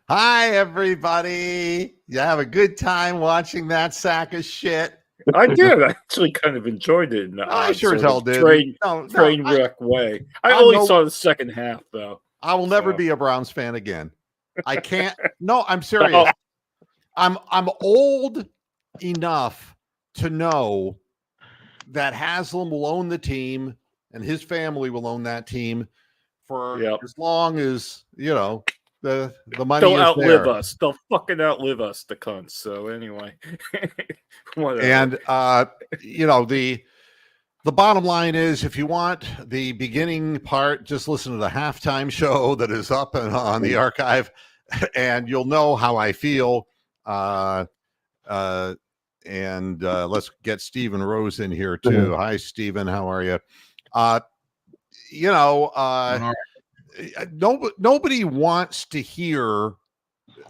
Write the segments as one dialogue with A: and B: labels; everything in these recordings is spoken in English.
A: Hi, everybody. You have a good time watching that sack of shit?
B: I did. I actually kind of enjoyed it.
A: I sure as hell did.
B: Train wreck way. I
A: I'm
B: only
A: no-
B: saw the second half, though.
A: I will never be a Browns fan again. I can't. No, I'm serious. I'm old enough to know that Haslam will own the team and his family will own that team for as long as, you know, the money
B: They'll
A: is
B: outlive
A: there.
B: us. They'll fucking outlive us, the cunts. So anyway.
A: And you know, the bottom line is, if you want the beginning part, just listen to the halftime show that is up and on the archive, and you'll know how I feel. And let's get Stephen Rose in here too. Hi, Stephen. How are you? You know, nobody wants to hear,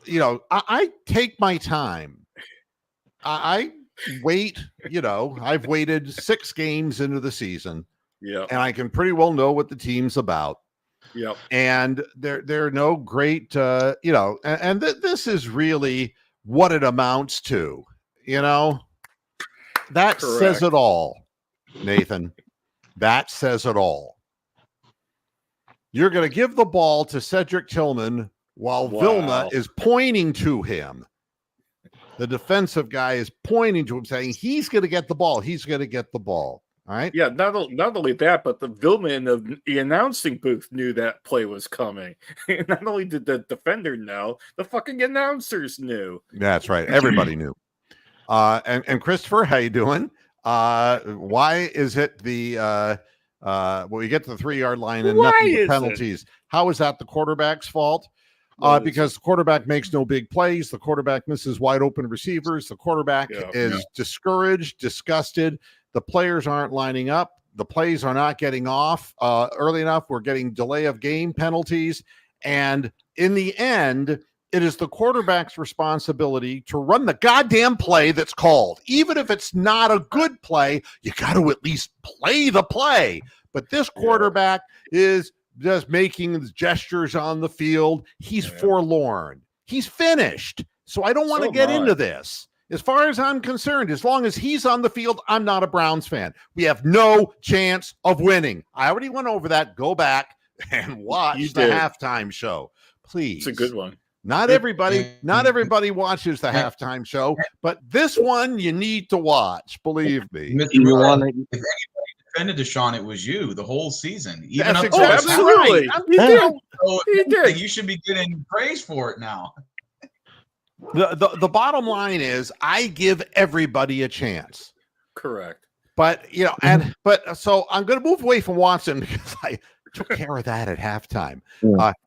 A: you know, I take my time. I wait, you know, I've waited 6 games into the season.
B: Yeah.
A: And I can pretty well know what the team's about.
B: Yep.
A: And there are no great, you know, and this is really what it amounts to, you know. That says it all, Nathan. That says it all. You're going to give the ball to Cedric Tillman while Vilma is pointing to him. The defensive guy is pointing to him, saying he's going to get the ball. He's going to get the ball. All right.
B: Yeah. Not only that, but the Vilma in the announcing booth knew that play was coming. Not only did the defender know, the fucking announcers knew.
A: That's right. Everybody knew. And Christopher, how you doing? Why is it the well, you get to the 3-yard line and nothing but penalties? How is that the quarterback's fault? Because the quarterback makes no big plays. The quarterback misses wide open receivers. The quarterback is discouraged, disgusted. The players aren't lining up. The plays are not getting off early enough. We're getting delay of game penalties. And in the end, it is the quarterback's responsibility to run the goddamn play that's called. Even if it's not a good play, you got to at least play the play. But this quarterback is just making gestures on the field. He's forlorn. He's finished. So I don't want to get into this. As far as I'm concerned, as long as he's on the field, I'm not a Browns fan. We have no chance of winning. I already went over that. Go back and watch the halftime show, please.
B: It's a good one.
A: Not everybody watches the halftime show, but this one you need to watch. Believe me.
C: If anybody defended Deshaun, it was you the whole season. Even
A: That's
C: up
A: absolutely right.
C: He did. You should be getting praise for it now.
A: The bottom line is, I give everybody a chance.
B: Correct.
A: But you know, so I'm going to move away from Watson because I took care of that at halftime.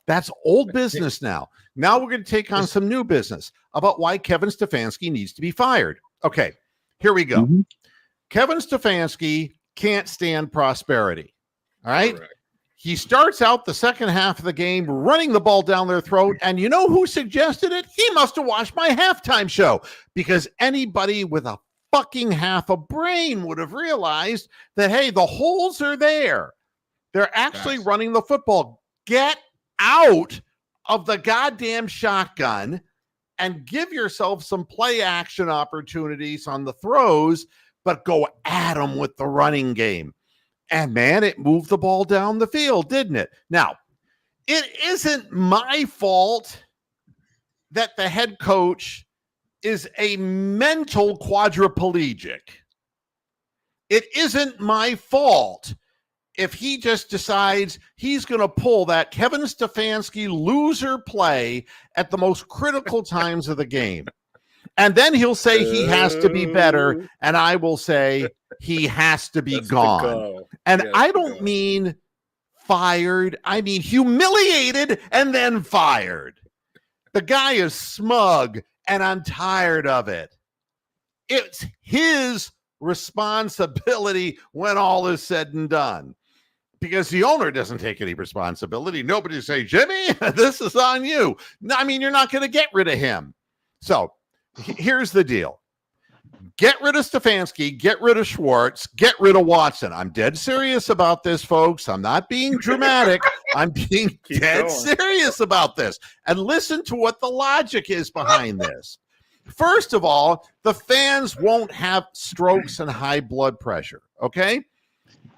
A: That's old business now. Now we're going to take on some new business about why Kevin Stefanski needs to be fired. Okay, here we go. Kevin Stefanski can't stand prosperity. All right. Correct. He starts out the second half of the game running the ball down their throat. And you know who suggested it? He must have watched my halftime show, because anybody with a fucking half a brain would have realized that, hey, the holes are there. They're actually running the football. Get out of the goddamn shotgun and give yourself some play action opportunities on the throws, but go at them with the running game. And man, it moved the ball down the field, didn't it? Now, it isn't my fault that the head coach is a mental quadriplegic. It isn't my fault if he just decides he's going to pull that Kevin Stefanski loser play at the most critical times of the game. And then he'll say he has to be better, and I will say he has to be gone. And I don't mean fired. I mean humiliated and then fired. The guy is smug, and I'm tired of it. It's his responsibility when all is said and done, because the owner doesn't take any responsibility. Nobody say, Jimmy, this is on you. I mean, you're not going to get rid of him. So here's the deal. get rid of Stefanski, get rid of Schwartz, get rid of Watson. I'm dead serious about this, folks. I'm not being dramatic. I'm being dead serious about this. And listen to what the logic is behind this. First of all, the fans won't have strokes and high blood pressure, okay?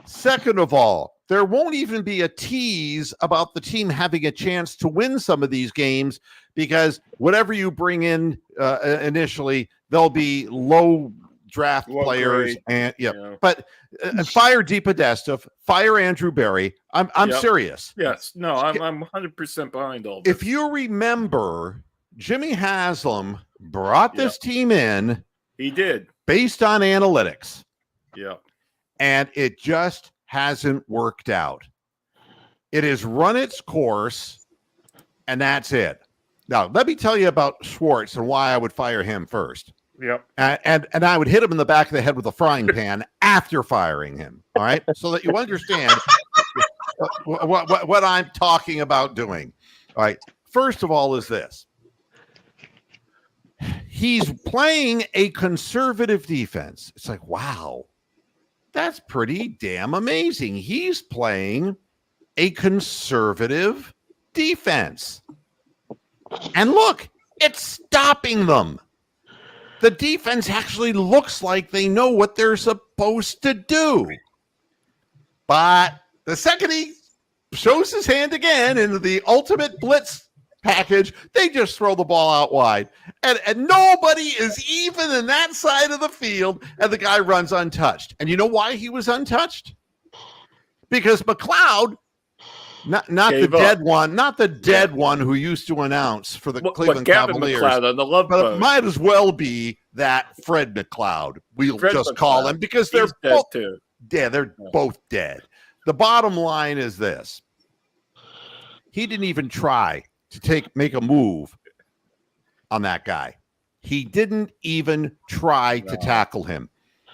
A: Second of all, there won't even be a tease about the team having a chance to win some of these games because whatever you bring in initially, they'll be low draft players. And but fire DePodesta, fire Andrew Berry. I'm serious.
B: Yes, no, I'm 100% behind all this.
A: If you remember, Jimmy Haslam brought this team in.
B: He did.
A: Based on analytics.
B: Yeah.
A: And it just hasn't worked out. It has run its course, and that's it. Now, let me tell you about Schwartz and why I would fire him first.
B: Yep.
A: And I would hit him in the back of the head with a frying pan after firing him, all right? So that you understand what I'm talking about doing. All right. First of all is this. He's playing a conservative defense. It's like, wow, that's pretty damn amazing. He's playing a conservative defense. And look, it's stopping them. The defense actually looks like they know what they're supposed to do. But the second he shows his hand again into the ultimate blitz package, they just throw the ball out wide. And nobody is even in that side of the field, and the guy runs untouched. And you know why he was untouched? Because McLeod, not the dead one, not the dead one who used to announce for the Cleveland Cavaliers,
B: on the Love
A: but
B: Boat.
A: it might as well be that Fred McLeod. We'll just call him because they're both
B: too.
A: Yeah, they're both dead. The bottom line is this: he didn't even try to make a move on that guy. He didn't even try to tackle him.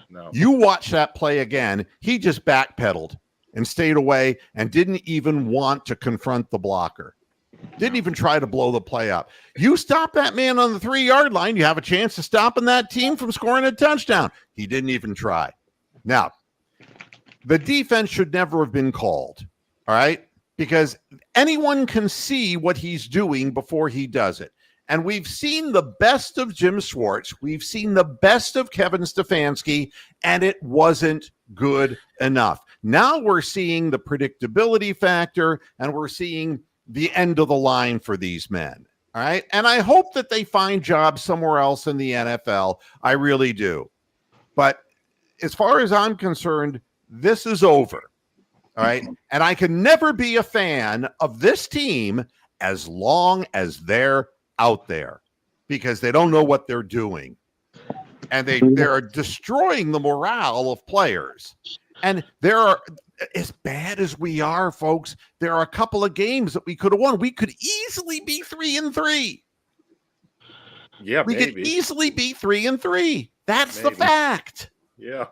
B: No.
A: You watch that play again. He just backpedaled and stayed away and didn't even want to confront the blocker. Didn't even try to blow the play up. You stop that man on the 3-yard line, you have a chance of stopping that team from scoring a touchdown. He didn't even try. Now, the defense should never have been called, all right? Because anyone can see what he's doing before he does it. And we've seen the best of Jim Schwartz. We've seen the best of Kevin Stefanski, and it wasn't good enough. Now we're seeing the predictability factor, and we're seeing the end of the line for these men. All right. And I hope that they find jobs somewhere else in the NFL. I really do. But as far as I'm concerned, this is over. All right. And I can never be a fan of this team as long as they're out there because they don't know what they're doing. And they're destroying the morale of players. And there are, as bad as we are, folks, there are a couple of games that we could have won. We could easily be 3-3.
B: Yeah,
A: we could easily be 3-3. That's the fact.
B: Yeah.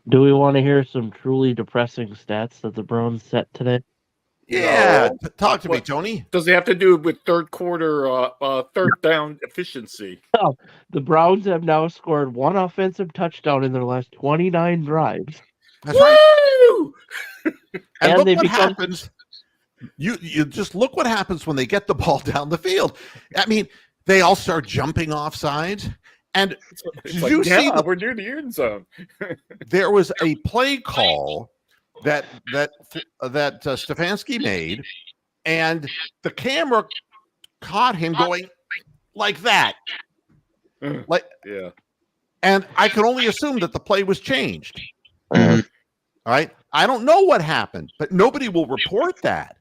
D: Do we want to hear some truly depressing stats that the Browns set today?
A: Yeah, talk to me, Tony.
B: Does it have to do with third down efficiency?
D: Oh, the Browns have now scored one offensive touchdown in their last 29 drives.
A: That's right.
D: And
A: look what happens. You just look what happens when they get the ball down the field. I mean, they all start jumping off sides. And
B: you see we're near the end zone.
A: There was a play call that Stefanski made, and the camera caught him going like that.
B: Yeah.
A: And I can only assume that the play was changed. All right. I don't know what happened, but nobody will report that.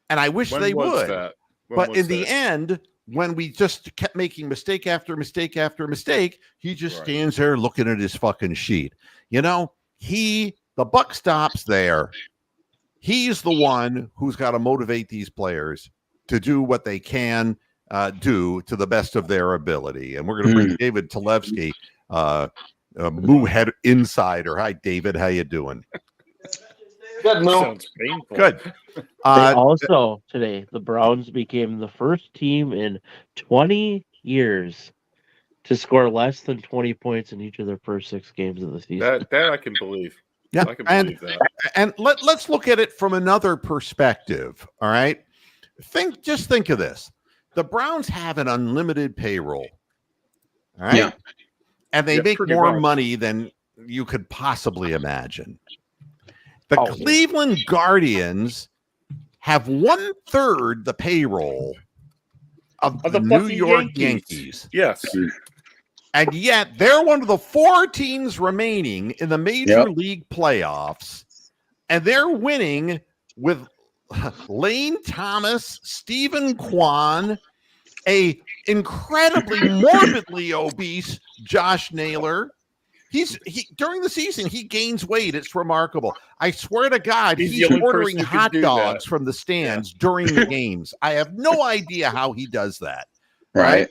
A: And I wish they would. But in the end, when we just kept making mistake after mistake after mistake, he just stands there looking at his fucking sheet. You know, the buck stops there. He's the one who's got to motivate these players to do what they can do to the best of their ability. And we're going to bring David Talevsky, Moo Head Insider. Hi, David. How you doing?
B: Good, Moo. Sounds painful.
A: Good.
D: Also, today, the Browns became the first team in 20 years to score less than 20 points in each of their first 6 games of the season.
B: That I can believe.
A: Yeah,
B: I can believe that.
A: And let's look at it from another perspective. All right, just think of this: the Browns have an unlimited payroll. All right,
C: Yeah.
A: and they make
B: pretty
A: more
B: much.
A: money than you could possibly imagine. The
D: Oh.
A: Cleveland Guardians have 1/3 the payroll of the New
B: fucking
A: York Yankees.
B: Yes.
A: And yet they're one of the 4 teams remaining in the Major League playoffs. And they're winning with Lane Thomas, Stephen Kwan, a incredibly morbidly obese Josh Naylor. During the season, he gains weight. It's remarkable. I swear to God,
B: He's the
A: he's
B: only
A: ordering
B: person who can
A: hot
B: do
A: dogs
B: that.
A: from the stands during the games. I have no idea how he does that.
C: Right.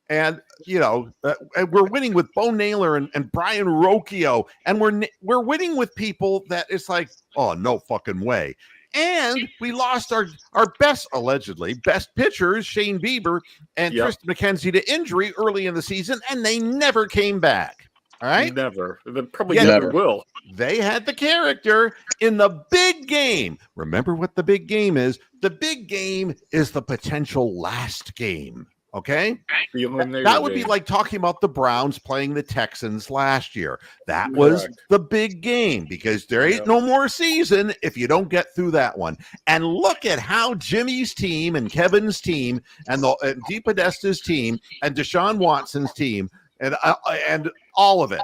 A: And and we're winning with Bo Naylor and Brian Rocchio, and we're winning with people that it's like, oh, no fucking way. And we lost our allegedly best pitchers, Shane Bieber and Tristan McKenzie, to injury early in the season, and they never came back. All right,
B: Never. They probably
A: Yeah,
B: never will.
A: they had the character in the big game. Remember what the big game is? The big game is the potential last game. Okay, that would be like talking about the Browns playing the Texans last year. That was the big game because there ain't no more season if you don't get through that one. And look at how Jimmy's team and Kevin's team and DePodesta's team and Deshaun Watson's team and all of it.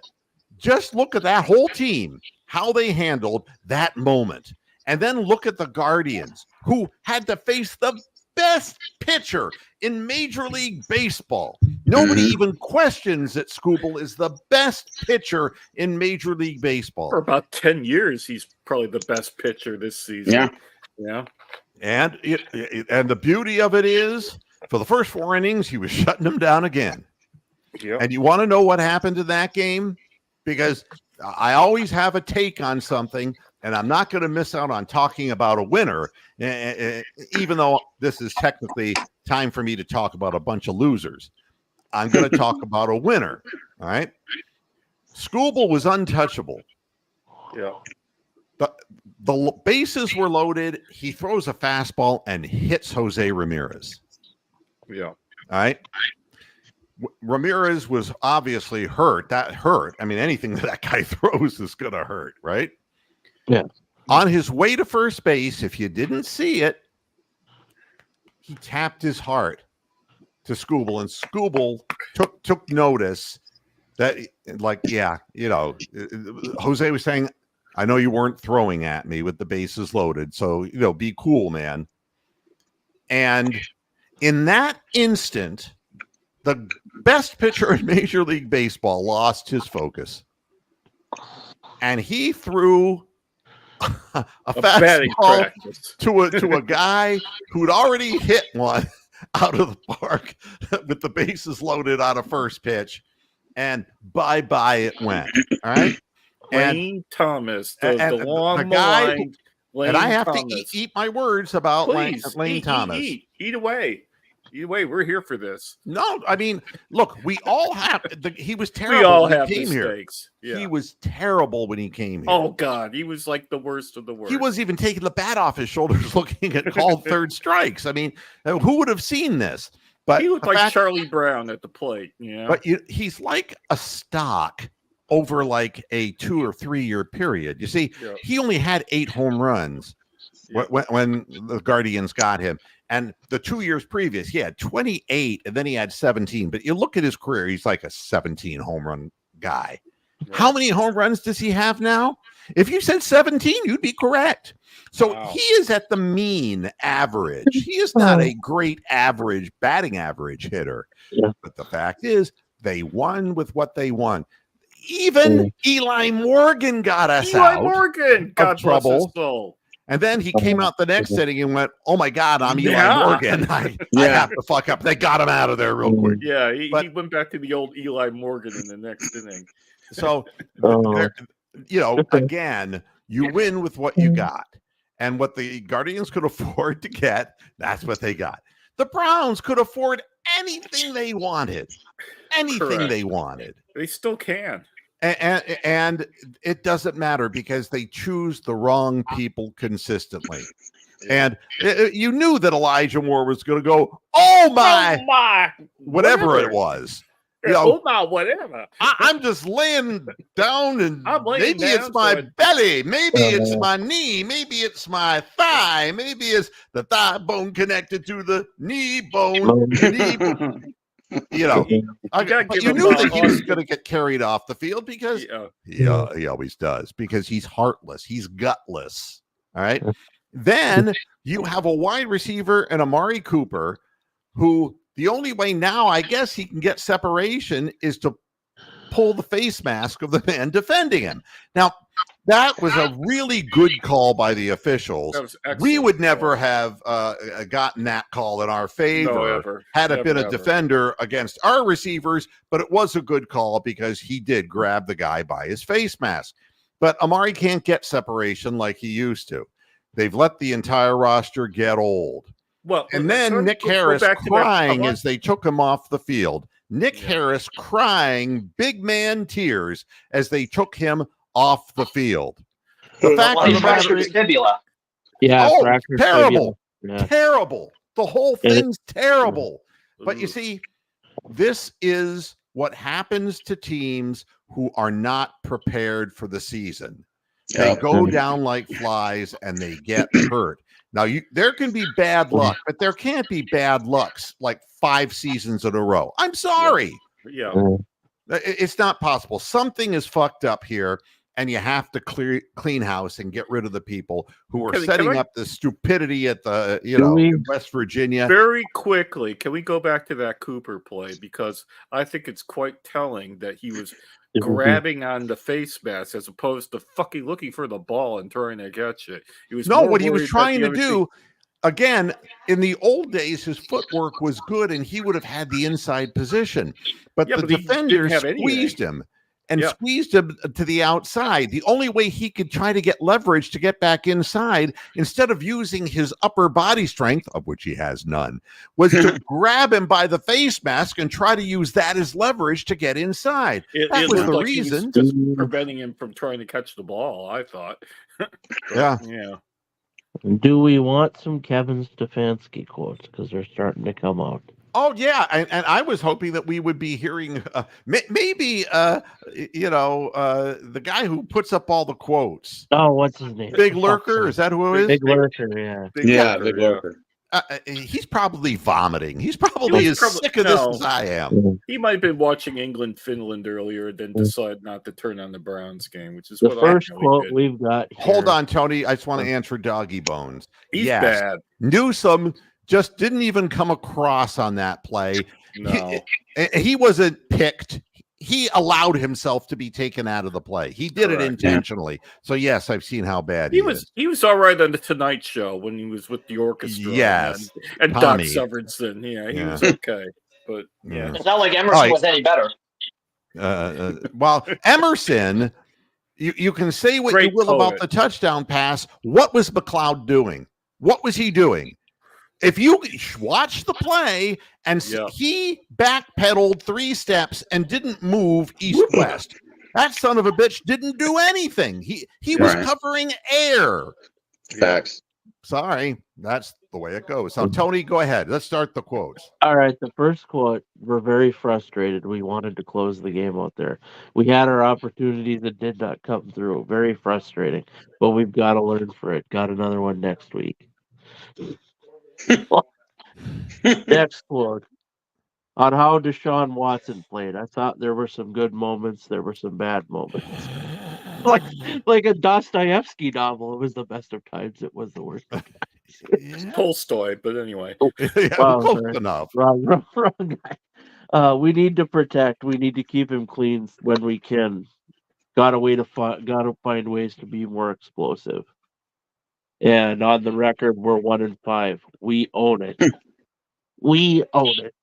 A: Just look at that whole team, how they handled that moment. And then look at the Guardians, who had to face the best pitcher in Major League Baseball. Nobody even questions that Skubal is the best pitcher in Major League Baseball.
B: For about 10 years, he's probably the best pitcher this season. Yeah.
A: And the beauty of it is, for the first 4 innings, he was shutting them down again.
B: Yep.
A: And you want to know what happened to that game? Because I always have a take on something, and I'm not going to miss out on talking about a winner, even though this is technically time for me to talk about a bunch of losers. I'm going to talk about a winner. All right. Skubal was untouchable.
B: Yeah.
A: The bases were loaded. He throws a fastball and hits Jose Ramirez.
B: Yeah.
A: All right. Ramirez was obviously hurt. That hurt. I mean, anything that guy throws is going to hurt, right?
D: Yeah.
A: On his way to first base, if you didn't see it, he tapped his heart to Skubal, and Skubal took notice that, Jose was saying, I know you weren't throwing at me with the bases loaded, so, be cool, man. And in that instant, the best pitcher in Major League Baseball lost his focus. And he threw a fastball to a guy who'd already hit one out of the park with the bases loaded on a first pitch. And bye-bye it went. All right?
B: Lane Thomas, the
A: the guy
B: Lane
A: and I have
B: Thomas.
A: to eat my words about Lane Thomas.
B: Eat away. Either way, we're here for this.
A: No, I mean, look, we all have. He was terrible.
B: We all
A: when
B: have
A: he came
B: mistakes.
A: Here.
B: Yeah.
A: He was terrible when he came here.
B: Oh God, he was like the worst of the worst.
A: He wasn't even taking the bat off his shoulders, looking at called third strikes. I mean, who would have seen this? But
B: he looked like Charlie Brown at the plate. Yeah,
A: but he's like a stock over like a 2 or 3 year period. You see, he only had 8 home runs when the Guardians got him. And the 2 years previous, he had 28, and then he had 17. But you look at his career, he's like a 17 home run guy. Right. How many home runs does he have now? If you said 17, you'd be correct. So he is at the mean average. He is not a great average batting average hitter. Yeah. But the fact is, they won with what they won. Even Eli Morgan got us out.
B: Eli Morgan got trouble. His soul.
A: And then he came out the next inning and went, oh, my God, I'm Eli Morgan. I have to fuck up. They got him out of there real quick.
B: Yeah, he went back to the old Eli Morgan in the next inning.
A: So, again, you win with what you got. And what the Guardians could afford to get, that's what they got. The Browns could afford anything they wanted. anything they wanted.
B: They still can.
A: And it doesn't matter because they choose the wrong people consistently. And you knew that Elijah Moore was going to go, oh my, whatever it was. You know,
B: oh my, whatever.
A: I'm just laying down, and maybe it's my belly, maybe it's my knee, maybe it's my thigh, maybe it's the thigh bone connected to the knee bone. You know, but you knew that he was going to get carried off the field because he always does, because he's heartless, he's gutless. All right. Then you have a wide receiver and Amari Cooper, who the only way now, I guess, he can get separation is to pull the face mask of the man defending him. Now, that was a really good call by the officials. We would never have gotten that call in our favor had it been a defender against our receivers, but it was a good call because he did grab the guy by his face mask. But Amari can't get separation like he used to. They've let the entire roster get old.
B: Well,
A: and then Nick Harris crying as they took him off the field. Nick Harris crying, big man tears as they took him off the field. The fact of the matter is,
E: fibula.
A: Terrible, terrible. The whole thing's terrible. But you see, this is what happens to teams who are not prepared for the season. They go down like flies and they get hurt. Now, there can be bad luck, but there can't be bad lucks like 5 seasons in a row. I'm sorry. It's not possible. Something is fucked up here, and you have to clean house and get rid of the people who are setting up the stupidity at the, in West Virginia.
B: Very quickly, can we go back to that Cooper play? Because I think it's quite telling that he was grabbing on the face mask as opposed to fucking looking for the ball and trying to catch it. He was
A: what he was trying to do. Again, in the old days, his footwork was good and he would have had the inside position. But the defender squeezed him and squeezed him to the outside. The only way he could try to get leverage to get back inside, instead of using his upper body strength, of which he has none, was to grab him by the face mask and try to use that as leverage to get inside. That was the reason.
B: He was just preventing him from trying to catch the ball, I thought.
A: Yeah.
D: Do we want some Kevin Stefanski quotes? Because they're starting to come out.
A: Oh, yeah. And I was hoping that we would be hearing maybe, the guy who puts up all the quotes.
D: Oh, what's his name?
A: Big Lurker? Is that who it is?
D: Big Lurker, yeah.
E: Big Lurker.
A: He's probably vomiting. He's probably as sick of this as I am.
B: He might have been watching England-Finland earlier, then decided not to turn on the Browns game, which is
D: the first quote we've got here.
A: Hold on, Tony. I just want to answer Doggy Bones.
B: He's bad.
A: Newsome just didn't even come across on that play.
B: No.
A: He wasn't picked. He allowed himself to be taken out of the play. He did it intentionally. So yes, I've seen how bad he is.
B: He was all right on the Tonight Show when he was with the orchestra.
A: Yes,
B: and Doc Severinsen. He was okay. But
E: it's not like Emerson was any better.
A: Well, Emerson, you can say what you will about the touchdown pass. What was McLeod doing? What was he doing? If you watch the play and he backpedaled 3 steps and didn't move east-west, that son of a bitch didn't do anything. He was covering air.
E: Facts.
A: Sorry, that's the way it goes. So, Tony, go ahead. Let's start the quotes.
D: All right, the first quote, we're very frustrated. We wanted to close the game out there. We had our opportunities that did not come through. Very frustrating, but we've got to learn for it. Got another one next week. Next quote on how Deshaun Watson played. I thought there were some good moments. There were some bad moments. Like a Dostoevsky novel. It was the best of times. It was the worst of times.
B: Tolstoy, but anyway.
A: Close enough.
D: Wrong guy. We need to protect. We need to keep him clean when we can. Gotta find ways to be more explosive. And on the record, we're 1-5. We own it. We own it.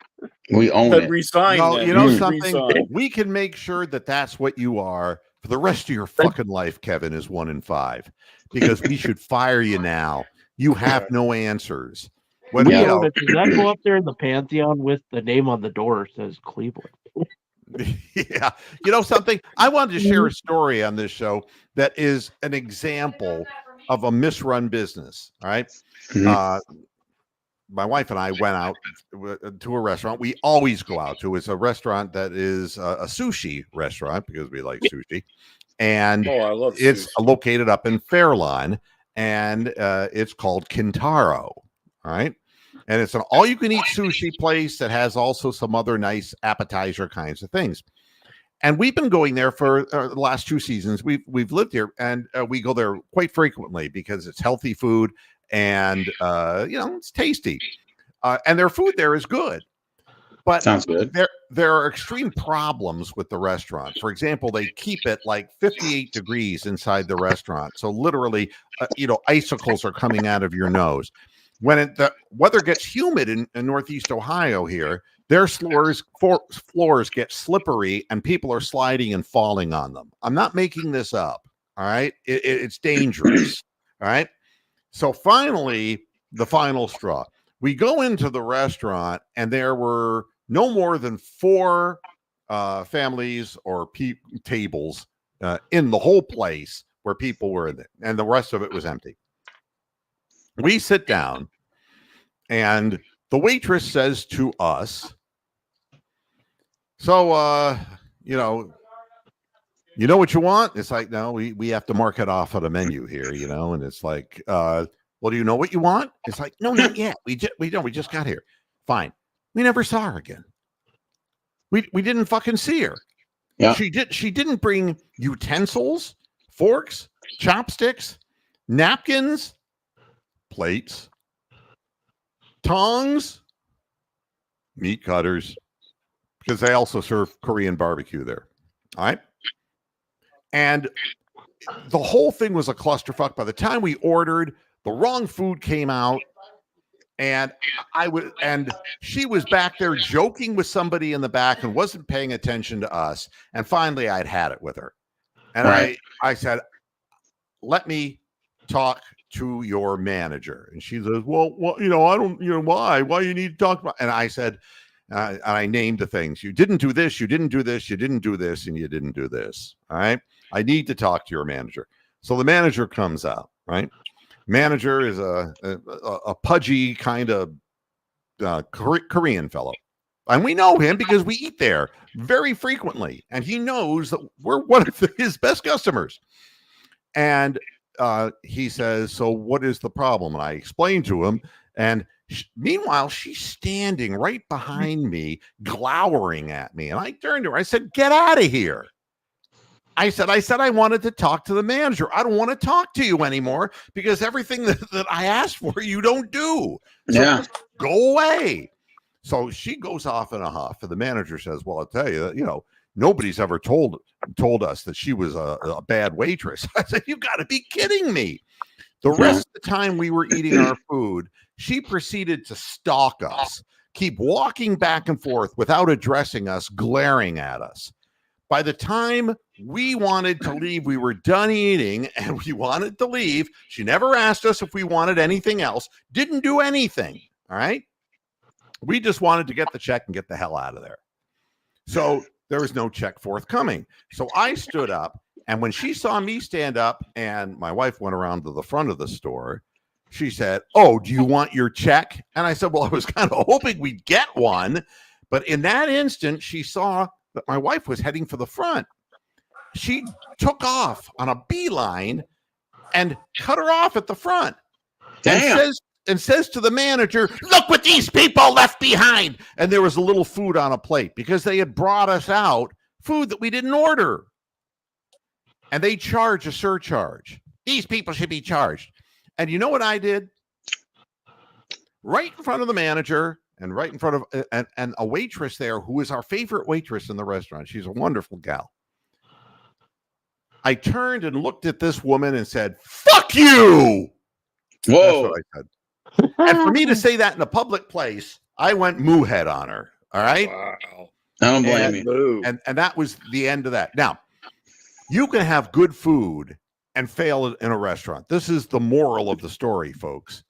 E: We own it.
B: Resign.
A: No, you know something? Resign. We can make sure that that's what you are for the rest of your fucking life, Kevin, is 1-5. Because we should fire you now. You have no answers.
D: Does that go up there in the Pantheon with the name on the door says Cleveland?
A: Yeah. You know something? I wanted to share a story on this show that is an example of a misrun business. All right.
E: Mhm.
A: My wife and I went out to a restaurant we always go out to. It's a restaurant that is a sushi restaurant because we like sushi. And
B: I love
A: it's
B: sushi.
A: located up in Fairlawn, and it's called Kintaro. All right. And it's an all-you-can-eat sushi place that has also some other nice appetizer kinds of things. And we've been going there for the last 2 seasons. We've lived here, and we go there quite frequently because it's healthy food and it's tasty. And their food there is good. But
E: Sounds good.
A: there are extreme problems with the restaurant. For example, they keep it like 58 degrees inside the restaurant. So literally, icicles are coming out of your nose. When the weather gets humid in Northeast Ohio here, their floors get slippery and people are sliding and falling on them. I'm not making this up. All right. It's dangerous. All right. So finally, the final straw. We go into the restaurant and there were no more than 4 families or tables in the whole place where people were in there, and the rest of it was empty. We sit down, and the waitress says to us, "So, you know what you want?" It's like, "No, we have to mark it off of the menu here, And it's like, "Well, do you know what you want?" It's like, "No, not yet. We just got here." Fine. We never saw her again. We didn't fucking see her.
E: Yeah.
A: She didn't bring utensils, forks, chopsticks, napkins, plates, tongs, meat cutters, because they also serve Korean barbecue there. All right. And the whole thing was a clusterfuck. By the time we ordered, the wrong food came out. And she was back there joking with somebody in the back and wasn't paying attention to us. And finally, I'd had it with her. And
E: right.
A: I said, "Let me talk to your manager." And she says, well, I don't, why you need to talk about? And I said, and I named the things. You didn't do this. You didn't do this. You didn't do this. And you didn't do this. All right. I need to talk to your manager. So the manager comes out, right? Manager is a pudgy kind of Korean fellow. And we know him because we eat there very frequently. And he knows that we're one of his best customers. And he says, "So what is the problem?" And I explained to him. And meanwhile, she's standing right behind me, glowering at me. And I turned to her. I said, "Get out of here." I said I wanted to talk to the manager. I don't want to talk to you anymore because everything that I asked for, you don't do. So just go away. So she goes off in a huff. And the manager says, "Well, I'll tell you, nobody's ever told us that she was a bad waitress." I said, "You got to be kidding me." The rest of the time we were eating our food, she proceeded to stalk us, keep walking back and forth without addressing us, glaring at us. By the time we wanted to leave, we were done eating and we wanted to leave. She never asked us if we wanted anything else, didn't do anything. All right. We just wanted to get the check and get the hell out of there. So there was no check forthcoming. So I stood up, and when she saw me stand up and my wife went around to the front of the store, she said, "Oh, do you want your check?" And I said, "Well, I was kind of hoping we'd get one." But in that instant, she saw that my wife was heading for the front. She took off on a beeline and cut her off at the front.
E: Damn.
A: And says to the manager, "Look what these people left behind." And there was a little food on a plate because they had brought us out food that we didn't order. And they charge a surcharge. These people should be charged. And you know what I did? Right in front of the manager and right in front of and a waitress there who is our favorite waitress in the restaurant. She's a wonderful gal. I turned and looked at this woman and said, "Fuck you."
E: Whoa.
A: That's what I said. And for me to say that in a public place, I went moo head on her. All right.
B: Wow.
E: I don't blame you.
A: And that was the end of that. Now, you can have good food and fail in a restaurant. This is the moral of the story, folks.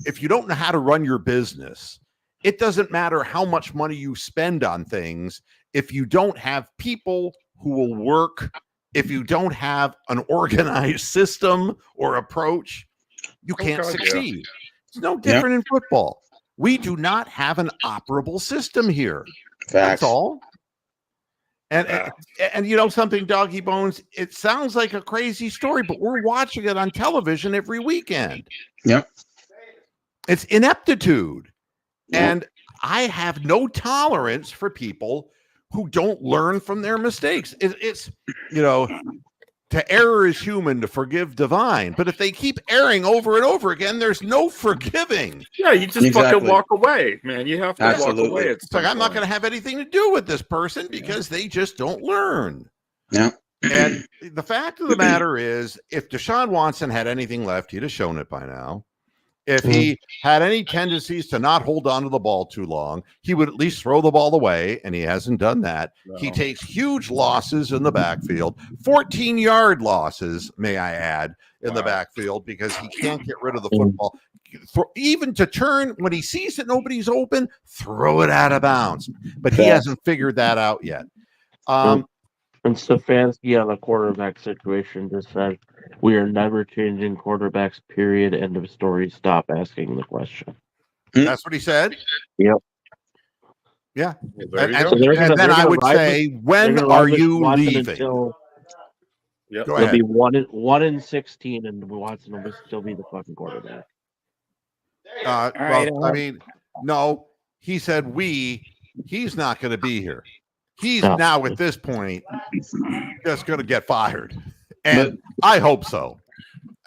A: If you don't know how to run your business it doesn't matter how much money you spend on things if you don't have people who will work, if you don't have an organized system or approach, you can't succeed. It's no different in football. We do not have an operable system here.
E: Facts.
A: That's all. And you know something, Doggy Bones, it sounds like a crazy story, but we're watching it on television every weekend.
E: Yep.
A: It's ineptitude.
E: Yep.
A: And I have no tolerance for people who don't learn from their mistakes. It's, you know, to err is human, to forgive divine. But if they keep erring over and over again, there's no forgiving.
B: Yeah, you just fucking walk away, man. You have to walk away.
A: It's like, I'm not going to have anything to do with this person because they just don't learn.
E: Yeah.
A: And the fact of the matter is, if Deshaun Watson had anything left, he'd have shown it by now. If he had any tendencies to not hold on to the ball too long, he would at least throw the ball away, and he hasn't done that. No. He takes huge losses in the backfield, 14-yard losses, may I add, in the backfield because he can't get rid of the football. Even to turn, when he sees that nobody's open, throw it out of bounds. But he hasn't figured that out yet.
D: And Stefanski on the quarterback situation just said, "We are never changing quarterbacks, period. End of story. Stop asking the question."
A: That's what he said?
D: Yep.
A: Yeah.
D: And
A: then I would say, when are you leaving?
D: Go
A: ahead.
D: It'll be 1-16, and Watson will still be the fucking quarterback.
A: Well, I mean, no, he said he's not going to be here. He's now at this point just going to get fired. And I hope so.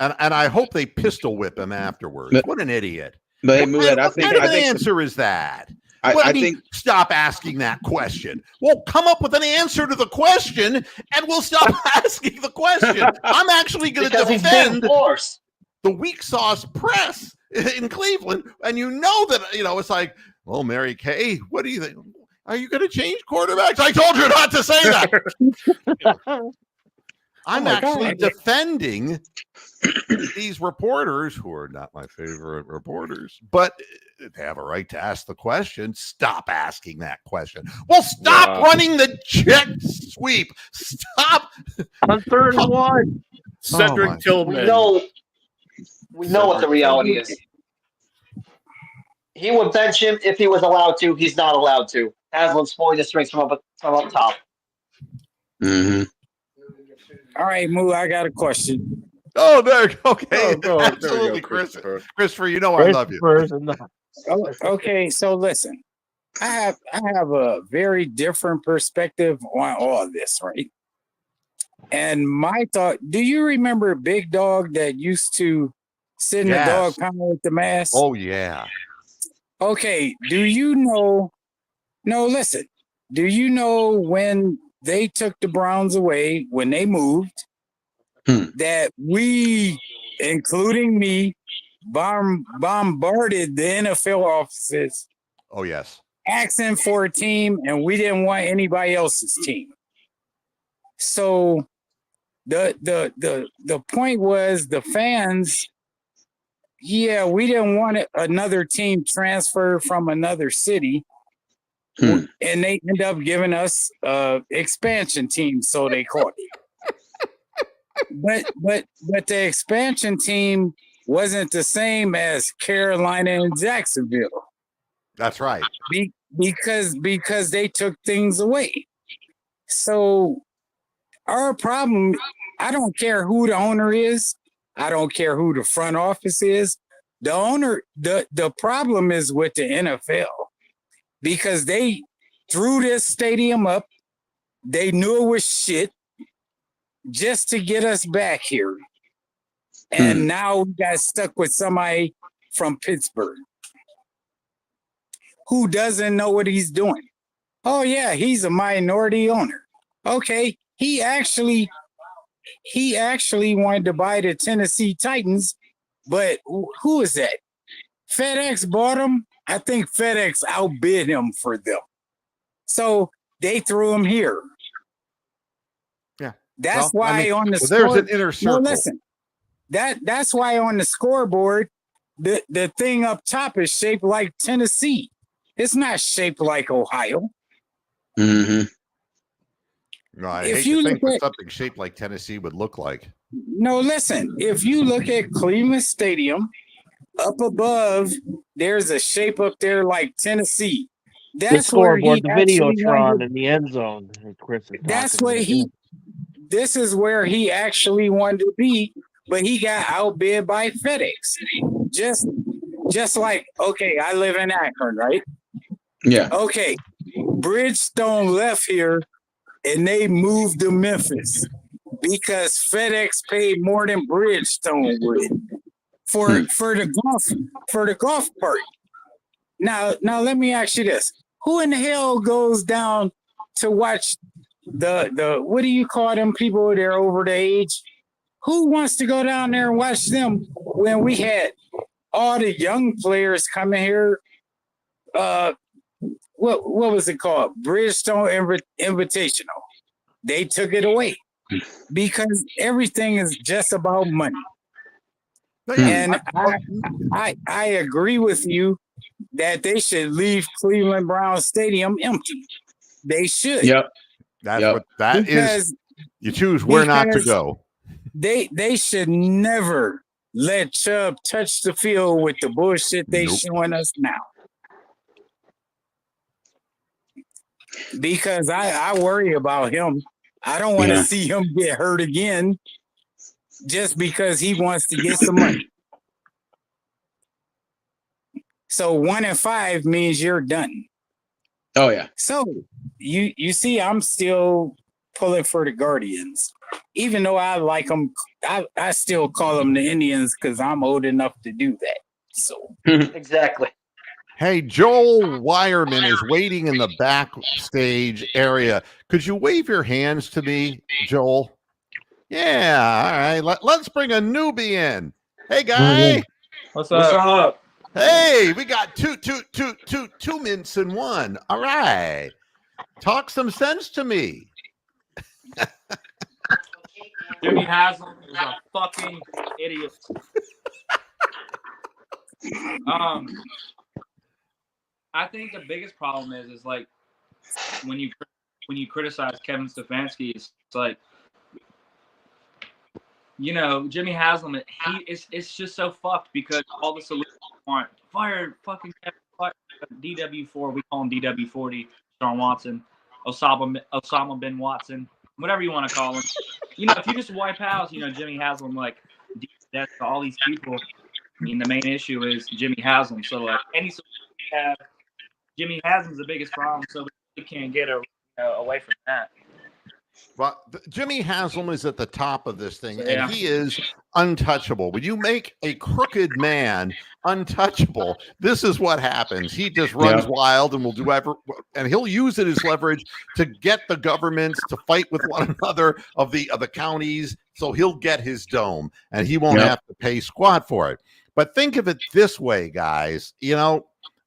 A: And I hope they pistol whip him afterwards. What an idiot.
E: But hey, Moulette, I think
A: the answer is that. I think stop asking that question. Well, come up with an answer to the question and we'll stop asking the question. I'm actually going to defend the weak sauce press in Cleveland. And you know that, it's like, well, Mary Kay, what do you think? Are you going to change quarterbacks? I told you not to say that. I'm actually defending these reporters who are not my favorite reporters, but they have a right to ask the question. Stop asking that question. Well, stop running the jet sweep. Stop.
D: On 3rd and 1.
B: Cedric Tillman.
F: We know what the reality is. He would bench him if he was allowed to. He's not allowed to. Haslam's pulling the strings from up top.
E: Mm-hmm.
G: All right, Moo, I got a question.
A: Oh, there. Okay.
B: Absolutely,
A: Christopher. Christopher, you know I love you.
G: Okay, so listen. I have a very different perspective on all this, right? And my thought, do you remember Big Dog that used to sit in the dog pound with the mask?
A: Oh, yeah.
G: Okay, do you know? No, listen. Do you know when they took the Browns away, when they moved, that we, including me, bombarded the NFL offices?
A: Oh, yes.
G: Asking for a team, and we didn't want anybody else's team. So the point was the fans, we didn't want another team transfer from another city. And they end up giving us expansion team, so they called it. But the expansion team wasn't the same as Carolina and Jacksonville.
A: That's right.
G: Because they took things away. So our problem, I don't care who the owner is. I don't care who the front office is. The problem is with the NFL. Because they threw this stadium up. They knew it was shit just to get us back here. And now we got stuck with somebody from Pittsburgh who doesn't know what he's doing. Oh, yeah, he's a minority owner. Okay, he actually wanted to buy the Tennessee Titans, but who is that? FedEx bought him. I think FedEx outbid him for them. So they threw him here.
A: Yeah.
G: That's why on the
A: scoreboard. There's an inner circle.
G: No, listen. That's why on the scoreboard, the thing up top is shaped like Tennessee. It's not shaped like Ohio.
E: Mm-hmm.
A: No, I
G: If
A: hate
G: you
A: to think
G: look
A: what
G: at-
A: something shaped like Tennessee would look like.
G: No, listen. If you look at Cleveland Stadium, up above, there's a shape up there like Tennessee.
D: The
G: That's where
D: scoreboard,
G: he
D: the
G: actually
D: Videotron
G: wanted.
D: in the end zone. that Chris is
G: That's
D: talking
G: what
D: about.
G: he. This is where he actually wanted to be, but he got outbid by FedEx. Just like, okay, I live in Akron, right?
E: Yeah.
G: Okay, Bridgestone left here and they moved to Memphis because FedEx paid more than Bridgestone would for the golf park. Now let me ask you this: who in the hell goes down to watch the what do you call them people? They're over the age. Who wants to go down there and watch them when we had all the young players coming here? What was it called? Bridgestone Invitational. They took it away because everything is just about money.
A: No, yeah,
G: And I agree with you that they should leave Cleveland Browns Stadium empty. They should.
E: Yep.
A: that's
E: Yep.
A: what that is.
G: Because
A: You choose where not to
G: because-
A: go.
G: they should never let Chubb touch the field with the bullshit they
A: Nope.
G: showing us now. Because I worry about him. I don't want to
E: Yeah.
G: see him get hurt again just because he wants to get some money. So 1-5 means you're done.
E: Oh yeah.
G: So you see, I'm still pulling for the Guardians, even though I like them. I still call them the Indians because I'm old enough to do that. So
F: Exactly.
A: Hey, Joel Wireman is waiting in the backstage area. Could you wave your hands to me, Joel? Yeah, all right. Let's bring a newbie in. Hey, guy.
H: What's up?
A: Hey, we got two mints in one. All right. Talk some sense to me.
H: Jimmy Haslam is a fucking idiot. I think the biggest problem is like when you criticize Kevin Stefanski, it's like, you know, Jimmy Haslam. It's just so fucked because all the solutions aren't fired. Fucking fire DW4. We call him DW40. Sean Watson, Osama bin Watson, whatever you want to call him. You know, if you just wipe out, you know, Jimmy Haslam, like death to all these people. I mean, the main issue is Jimmy Haslam. So like any solution we have, Jimmy Haslam's the biggest problem. So we can't get away from that.
A: But Jimmy Haslam is at the top of this thing,
H: Yeah.
A: and he is untouchable. When you make a crooked man untouchable, this is what happens. He just runs wild and will do and he'll use it as leverage to get the governments to fight with one another of the counties. So he'll get his dome, and he won't have to pay squat for it. But think of it this way, guys. You know,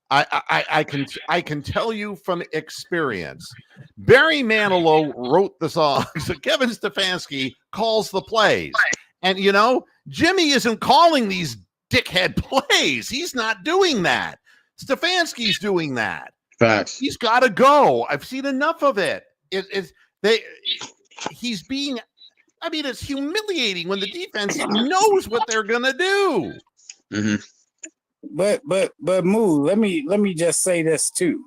A: I can tell you from experience. Barry Manilow wrote the songs. So Kevin Stefanski calls the plays. And, you know, Jimmy isn't calling these dickhead plays. He's not doing that. Stefanski's doing that.
E: Facts.
A: He's got to go. I've seen enough of it. He's being, I mean, it's humiliating when the defense knows what they're going to do.
E: Mm-hmm.
G: But Moo, let me just say this too.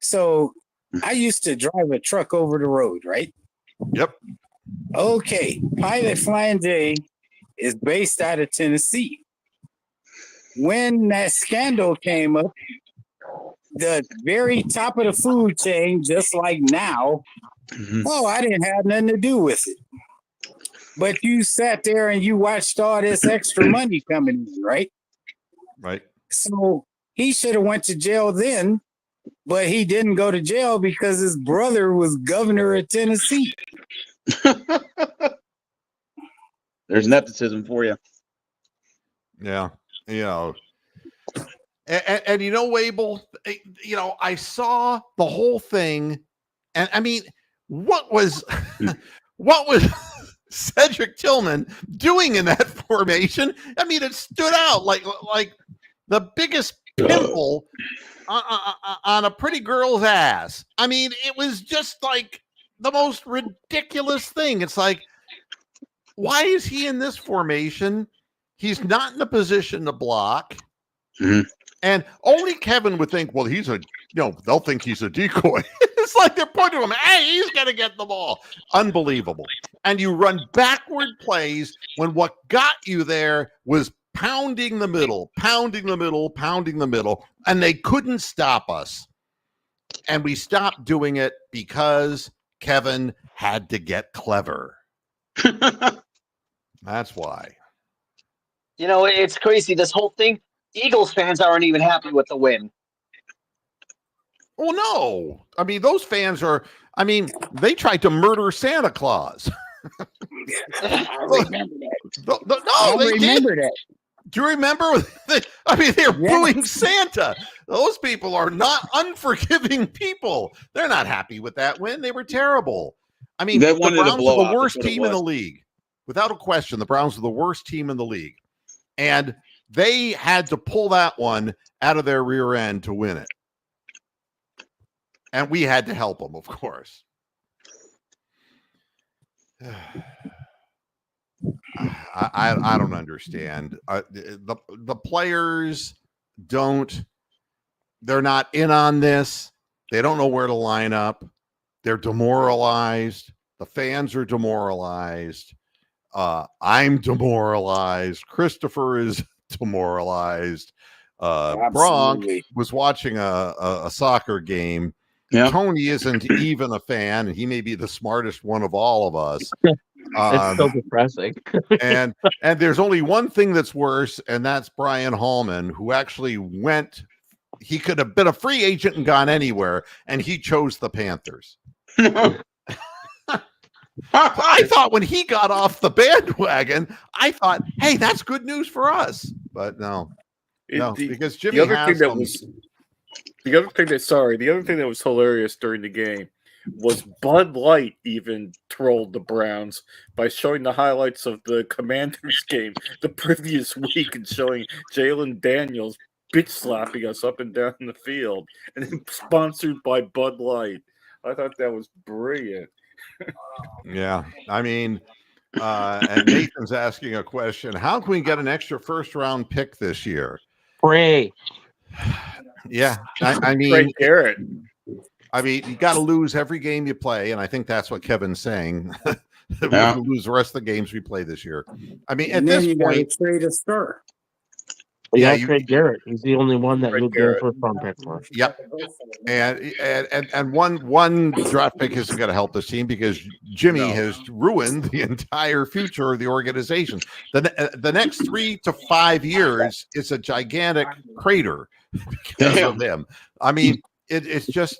G: So I used to drive a truck over the road, right?
A: Yep.
G: Okay, Pilot Flying J is based out of Tennessee. When that scandal came up, the very top of the food chain, just like now, I didn't have nothing to do with it. But you sat there and you watched all this extra money coming in, right?
A: Right.
G: So he should have went to jail then, but he didn't go to jail because his brother was governor of Tennessee.
E: There's nepotism for you.
A: Yeah. You know, and you know, Wable, you know, I saw the whole thing, and I mean, what was Cedric Tillman doing in that formation? I mean, it stood out like the biggest pimple on a pretty girl's ass. I mean, it was just like the most ridiculous thing. It's like, why is he in this formation? He's not in a position to block.
E: Mhm.
A: And only Kevin would think, well, they'll think he's a decoy. It's like they're pointing to him, hey, he's going to get the ball. Unbelievable. And you run backward plays when what got you there was pounding the middle, and they couldn't stop us. And we stopped doing it because Kevin had to get clever. That's why.
F: It's crazy. This whole thing, Eagles fans aren't even happy with the win.
A: Oh, no. I mean, those fans they tried to murder Santa Claus.
G: I remember that.
A: No,
G: I
A: they
G: remember
A: did.
G: that.
A: Do you remember? They're booing Santa. Those people are not unforgiving people. They're not happy with that win. They were terrible. I mean,
E: They
A: the
E: wanted a
A: Browns are
E: blowout,
A: the worst
E: that's what it
A: team in the
E: was.
A: league. Without a question, the Browns are the worst team in the league. And they had to pull that one out of their rear end to win it. And we had to help them, of course. I don't understand. The players they're not in on this. They don't know where to line up. They're demoralized. The fans are demoralized. I'm demoralized. Christopher is demoralized. Bronk
G: Absolutely.
A: was watching a soccer game.
E: Yeah.
A: Tony isn't even a fan, and he may be the smartest one of all of us.
D: It's so depressing.
A: and there's only one thing that's worse, and that's Brian Hallman, who actually went. He could have been a free agent and gone anywhere, and he chose the Panthers. I thought when he got off the bandwagon, I thought, hey, that's good news for us. But no, because Jimmy
B: the other
A: has
B: thing that
A: some-
B: was the other thing that was hilarious during the game was Bud Light even trolled the Browns by showing the highlights of the Commanders game the previous week and showing Jalen Daniels bitch slapping us up and down the field, and then sponsored by Bud Light. I thought that was brilliant.
A: Yeah, I mean, and Nathan's asking a question: how can we get an extra first-round pick this year?
D: Pray.
A: Yeah, I mean,
B: Frank Garrett.
A: you got to lose every game you play, and I think that's what Kevin's saying. We're
E: Yeah.
A: going to lose the rest of the games we play this year. I mean, at
G: And then
A: this
G: you got to
A: point,
G: trade a star.
A: Yeah,
D: Yeah, Craig Garrett. He's the only one that
B: Craig
D: you'll get a
B: Garrett.
D: first round pick for.
A: yep. And one draft pick isn't going to help this team because Jimmy
B: No.
A: has ruined the entire future of the organization. The next 3 to 5 years is a gigantic crater because of him. I mean, it's just.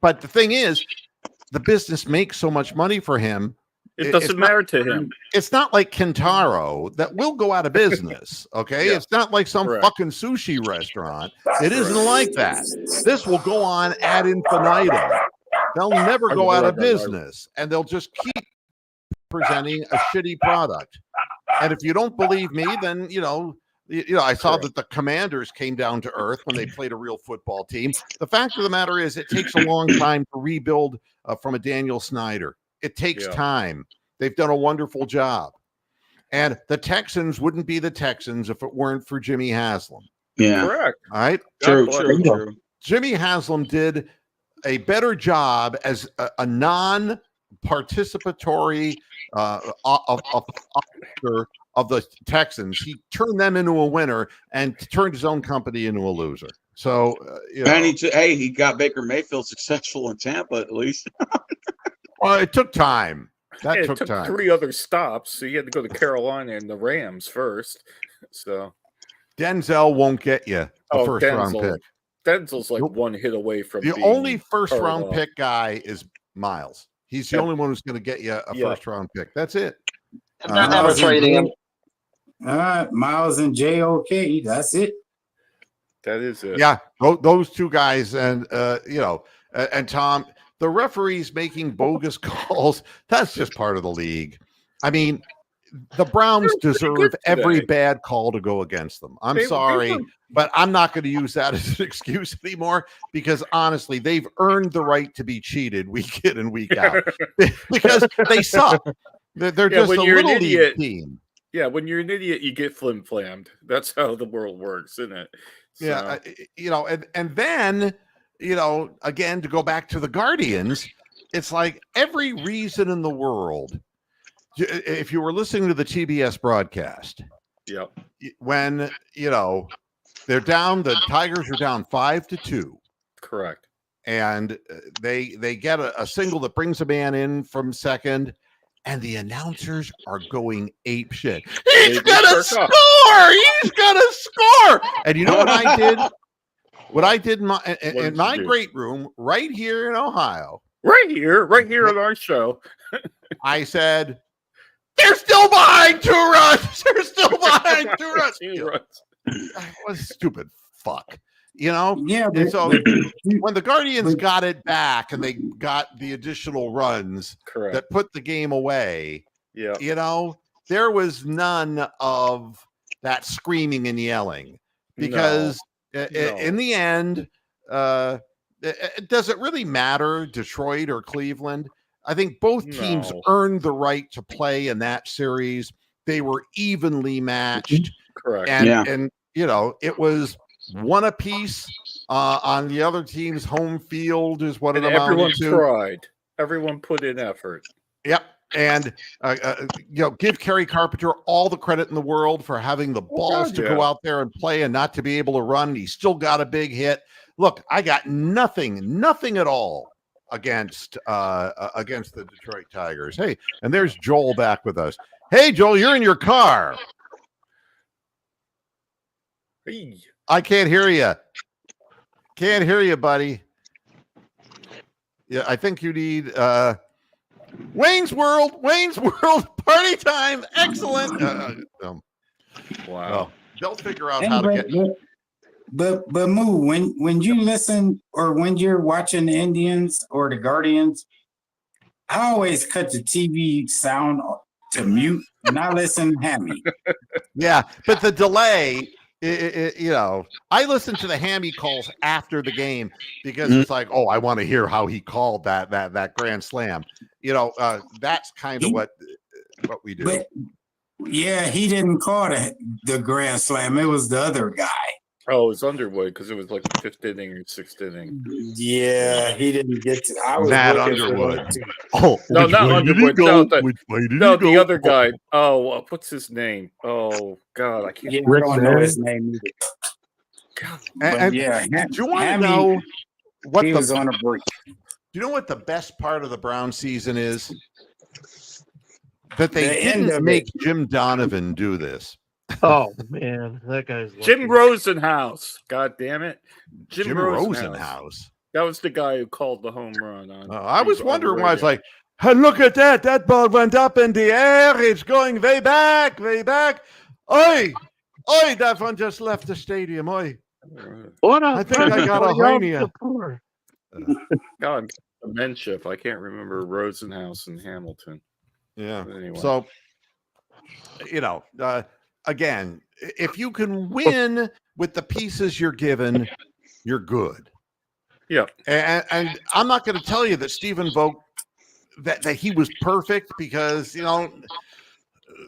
A: But the thing is, the business makes so much money for him.
B: It doesn't matter to him.
A: It's not like Kintaro that will go out of business. Okay,
B: Yeah.
A: It's not like some
B: Correct.
A: fucking sushi restaurant. It isn't like that. This will go on ad infinitum. They'll never go out of business, and they'll just keep presenting a shitty product. And if you don't believe me, then I saw that the Commanders came down to earth when they played a real football team. The fact of the matter is, it takes a long time to rebuild from a Daniel Snyder. It takes time. They've done a wonderful job. And the Texans wouldn't be the Texans if it weren't for Jimmy Haslam.
E: Yeah.
B: Correct.
A: All right.
E: True.
A: Jimmy Haslam did a better job as a non-participatory officer of the Texans. He turned them into a winner and turned his own company into a loser. So,
E: And he got Baker Mayfield successful in Tampa at least.
A: well, it took time. That
B: It
A: took
B: took
A: time.
B: 3 other stops, so you had to go to Carolina and the Rams first. So
A: Denzel won't get you a first-round pick.
B: Denzel's like one hit away from
A: The
B: being
A: only first-round
B: hurled off.
A: pick guy is Miles. He's the only one who's going to get you a first-round pick. That's it.
F: They're never trading him.
G: Miles and JOK. That's it.
B: That is it.
A: Yeah, those two guys, and and Tom, the referees making bogus calls. That's just part of the league. I mean, the Browns deserve
B: good
A: every
B: today.
A: bad call to go against them. I'm
B: They
A: sorry,
B: were-
A: but I'm not going to use that as an excuse anymore because honestly, they've earned the right to be cheated week in and week out because they suck. They're just
B: when
A: a
B: you're an
A: little league
B: idiot,
A: team.
B: Yeah, when you're an idiot, you get flim-flammed. That's how the world works, isn't it?
A: Yeah, and then again to go back to the Guardians, it's like every reason in the world. If you were listening to the TBS broadcast,
B: Yep.
A: when they're down, the Tigers are down 5-2.
B: Correct.
A: And they get a single that brings a man in from second, and the announcers are going ape shit. He's gonna score! He's gonna score! And you know what I did? What I did in my great room right here in Ohio.
B: Right here on our show.
A: I said, they're still behind 2 runs. They're still behind 2 runs. That was stupid fuck.
G: Yeah.
A: And so when the Guardians got it back and they got the additional runs that put the game away, there was none of that screaming and yelling because in the end, does it really matter, Detroit or Cleveland? I think both teams earned the right to play in that series. They were evenly matched.
B: Correct.
A: And it was one apiece on the other team's home field is what it amounted
B: everyone
A: to.
B: tried. Everyone put in effort.
A: Yep. And give Kerry Carpenter all the credit in the world for having the balls to go out there and play and not to be able to run. He still got a big hit. Look, I got nothing at all against the Detroit Tigers. Hey, and there's Joel back with us. Hey, Joel, you're in your car.
B: Hey.
A: I can't hear you. Can't hear you, buddy. Yeah, I think you need Wayne's World, party time. Excellent.
B: Wow.
A: Well, they'll figure out how to get.
G: But Moo, when you listen or when you're watching the Indians or the Guardians, I always cut the TV sound to mute and I listen hammy.
A: Yeah, but the delay, I listen to the hammy calls after the game because it's like, oh, I want to hear how he called that grand slam. That's kind of what we do.
G: But yeah, he didn't call the grand slam. It was the other guy.
B: Oh, it was Underwood because it was like the 5th inning or 6th inning.
G: Yeah, he didn't get to. I was
A: Matt
G: looking
A: Underwood.
G: for
A: Oh,
B: no, not Underwood. The
A: go?
B: other guy. Oh, what's his name? Oh God, I can't.
G: Yeah, I don't know his name either.
B: God,
A: And do you want to know what
G: he was on a break?
A: Do you know what the best part of the Brown season is? That they didn't make Jim Donovan do this.
D: Oh man, that guy's
B: Jim Rosenhaus. God damn it, Jim
A: Rosenhaus.
B: That was the guy who called the home run.
A: I was wondering why. I was like, hey, look at that! That ball went up in the air. It's going way back, way back. Oi, that one just left the stadium. Oi. I think I got a hernia.
B: God, dementia. I can't remember Rosenhaus and Hamilton.
A: Yeah.
B: But anyway.
A: So, again, if you can win with the pieces you're given, you're good.
B: Yeah.
A: And I'm not going to tell you that Stephen Vogt that he was perfect because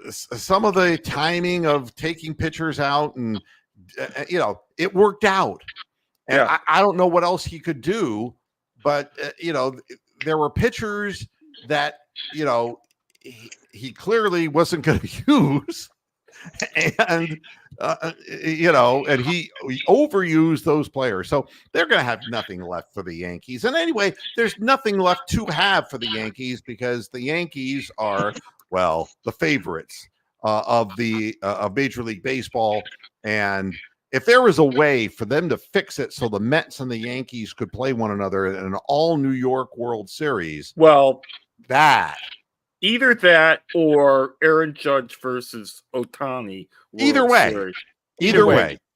A: some of the timing of taking pitchers out and it worked out. And I don't know what else he could do, but there were pitchers that he clearly wasn't going to use. And and he overused those players, so they're going to have nothing left for the Yankees. And anyway, there's nothing left to have for the Yankees because the Yankees are the favorites of Major League Baseball. And if there was a way for them to fix it so the Mets and the Yankees could play one another in an all New York World Series,
B: either that or Aaron Judge versus Ohtani.
A: Either way.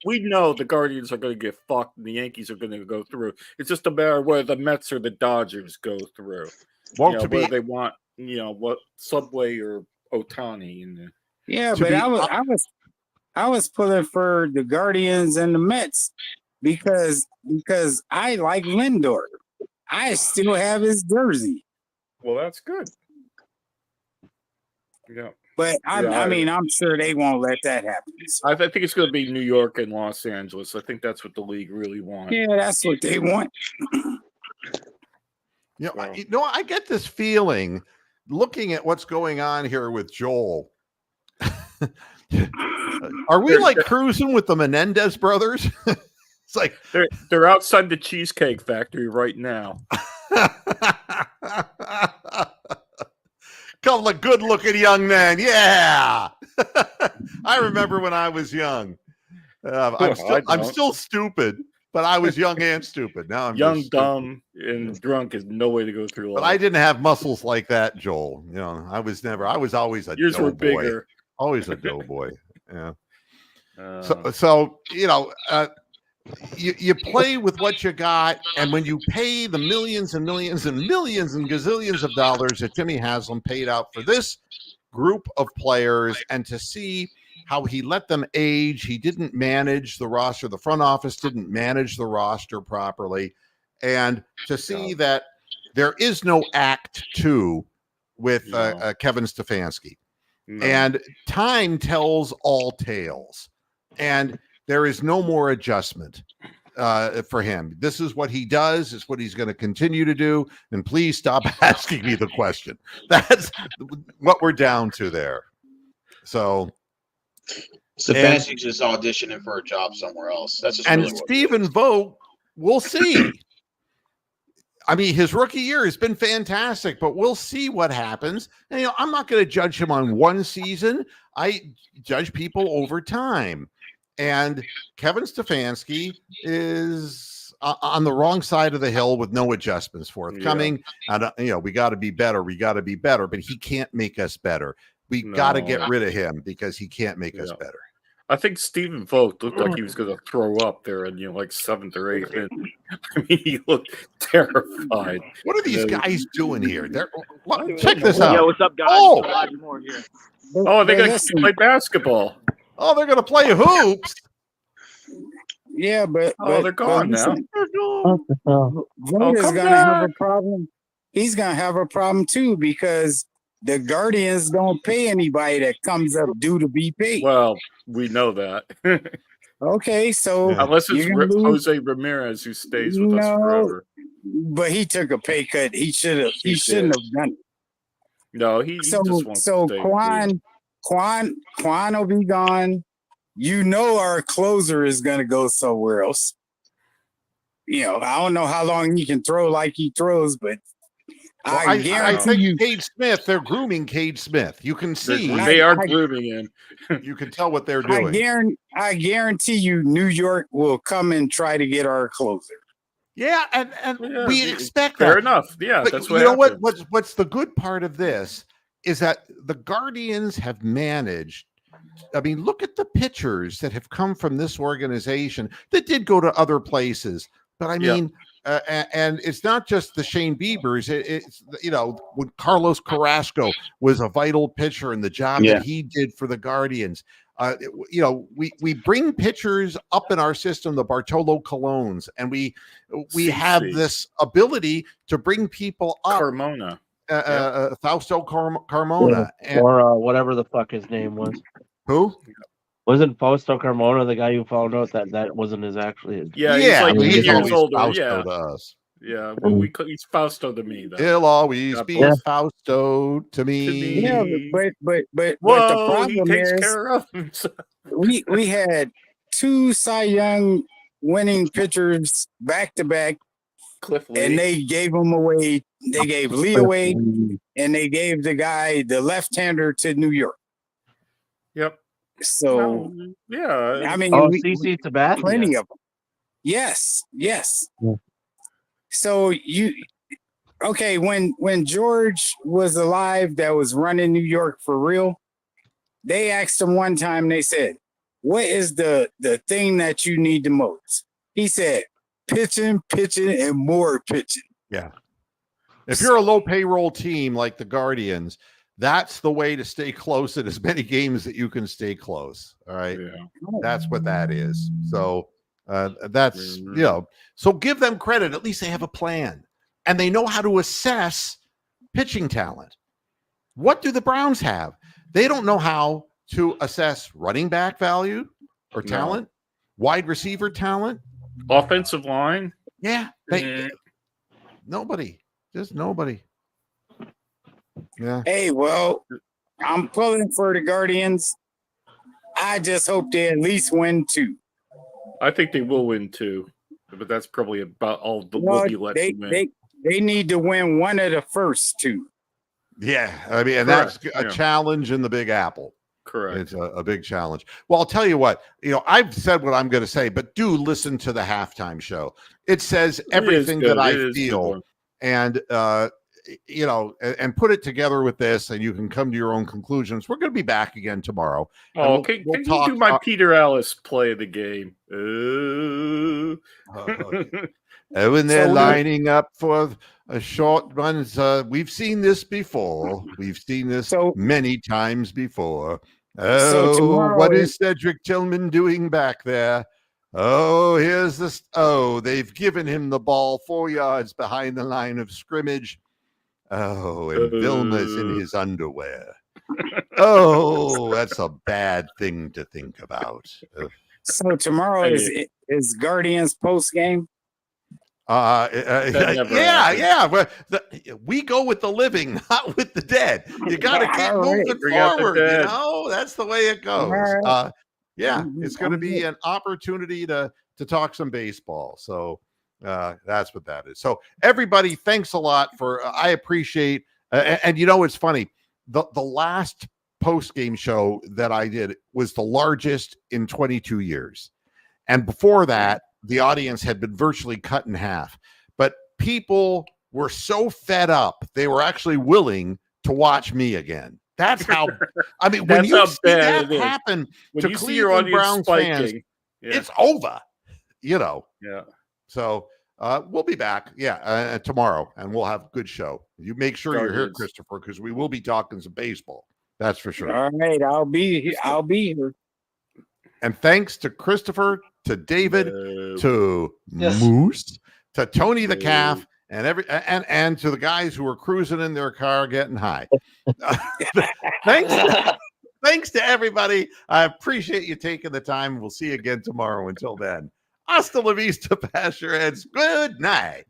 B: We know the Guardians are going to get fucked and the Yankees are going to go through. It's just a matter of whether the Mets or the Dodgers go through.
A: Well,
B: whether they want, what Subway or Otani in there.
G: Yeah,
A: To
G: but
A: be
G: I was pulling for the Guardians and the Mets because I like Lindor. I still have his jersey,
B: Well, that's good. Yeah.
G: but
B: Yeah,
G: I'm sure they won't let that happen. So,
B: I think it's going to be New York and Los Angeles. I think that's what the league really wants.
G: yeah, that's what they want.
A: I get this feeling looking at what's going on here with Joel. Are we like cruising with the Menendez brothers? It's like
B: they're outside the Cheesecake Factory right now.
A: Couple of good-looking young men. Yeah, I remember when I was young. I'm still stupid, but I was young and stupid. Now I'm
B: young,
A: just
B: dumb, and drunk is no way to go through life.
A: But I didn't have muscles like that, Joel. I was always a
B: Yours were
A: doughboy.
B: bigger.
A: Always a doughboy. Yeah. So you play with what you got, and when you pay the millions and millions and millions and gazillions of dollars that Jimmy Haslam paid out for this group of players, and to see how he let them age, he didn't manage the roster. The front office didn't manage the roster properly, and to see that there is no act 2 with Kevin Stefanski.
B: No.
A: And time tells all tales, and there is no more adjustment for him. This is what he does. It's what he's going to continue to do. And please stop asking me the question. That's what we're down to there. So
E: Stefanski's just auditioning for a job somewhere else. That's just
A: and
E: really what
A: Stephen Vogt, we'll see. I mean, his rookie year has been fantastic, but we'll see what happens. And I'm not going to judge him on one season. I judge people over time. And Kevin Stefanski is on the wrong side of the hill with no adjustments forthcoming. And we got to be better. We got to be better, but he can't make us better. We got to get rid of him because he can't make us better.
B: I think Stephen Vogt looked like he was going to throw up there in like 7th or 8th. And, I mean, he looked terrified.
A: What are these guys doing here? Check this out.
H: Yo, what's up, guys?
A: Oh,
H: Roger Moore here.
B: They're going to play basketball.
A: Oh, they're going to play hoops.
G: Yeah, but
B: they're gone now.
G: Vogt is going to have a problem. He's going to have a problem too because the Guardians don't pay anybody that comes up due to be paid.
B: Well, we know that.
G: Okay, so
B: unless it's Jose Ramirez who stays with us forever.
G: But he took a pay cut. He shouldn't have done it.
B: No, he just wants to stay.
G: Quan will be gone. Our closer is going to go somewhere else. I don't know how long he can throw like he throws, but I guarantee you,
A: Cade Smith. They're grooming Cade Smith. You can see
B: they are grooming him.
A: You can tell what they're doing.
G: I guarantee you, New York will come and try to get our closer.
A: Yeah, and we expect that.
B: Fair enough. Yeah, but that's what.
A: You know what? What's the good part of this is that the Guardians have managed. I mean, look at the pitchers that have come from this organization that did go to other places. But I mean, and it's not just the Shane Biebers. It's when Carlos Carrasco was a vital pitcher in the job that he did for the Guardians. We bring pitchers up in our system, the Bartolo Colons, and we have this ability to bring people up.
B: Carmona.
A: Fausto Carmona.
D: Or whatever the fuck his name was.
A: Who?
D: Wasn't Fausto Carmona the guy who found out that wasn't his actually his
B: he's like 8 years older.
A: Fausto to us.
B: Yeah, well, he's Fausto to me. Though.
A: He'll always be Fausto to me.
G: Yeah, but the problem is we had 2 Cy Young winning pitchers back to back, and they gave them away. They gave Lee away, and they gave the guy, the left-hander, to New York.
B: Yep.
G: So I mean,
D: CC Sabathia.
G: Plenty of them. Yes. Yeah. So when George was alive, that was running New York for real, they asked him one time, they said, what is the thing that you need the most? He said, pitching, and more pitching.
A: Yeah. If you're a low payroll team like the Guardians, That's the way to stay close in as many games that you can stay close. All right.
B: Yeah.
A: That's what that is. So that's, so give them credit. At least they have a plan and they know how to assess pitching talent. What do the Browns have? They don't know how to assess running back value or talent, wide receiver talent,
B: offensive line.
A: Yeah. Nobody. Just nobody. Yeah.
G: Hey, well, I'm pulling for the Guardians. I just hope they at least win 2.
B: I think they will win 2, but that's probably about all we'll be let to win.
G: They need to win one of the first 2.
A: Yeah. I mean, and
B: Correct.
A: that's a challenge in the Big Apple.
B: Correct.
A: It's a big challenge. Well, I'll tell you what, I've said what I'm going to say, but do listen to the halftime show. It says everything that I feel. And, and put it together with this, and you can come to your own conclusions. We're going to be back again tomorrow.
B: Oh, can you do my Peter Alice play of the game?
A: When they're lining up for a short run, we've seen this before. We've seen this many times before. Oh, what is Cedric Tillman doing back there? Oh, here's this. Oh, they've given him the ball 4 yards behind the line of scrimmage. Oh, and Vilma's in his underwear. Oh, that's a bad thing to think about.
G: So tomorrow is Guardians post game.
A: Yeah. We go with the living, not with the dead. You got to keep moving forward. That's the way it goes.
G: Right.
A: It's going to be an opportunity to talk some baseball. So that's what that is. So everybody, thanks a lot for. I appreciate. And it's funny. The last post game show that I did was the largest in 22 years, and before that, the audience had been virtually cut in half. But people were so fed up, they were actually willing to watch me again. That's how, I mean, when you see that happen to Cleveland Browns fans, it's over, Yeah. So we'll be back, tomorrow, and we'll have a good show. You make sure you're here, Christopher, because we will be talking some baseball. That's for sure.
G: All right, I'll be here.
A: And thanks to Christopher, to David, to Moose, to Tony the Calf, and to the guys who were cruising in their car getting high. Thanks to everybody. I appreciate you taking the time. We'll see you again tomorrow. Until then, hasta la vista, Pasture Heads. Good night.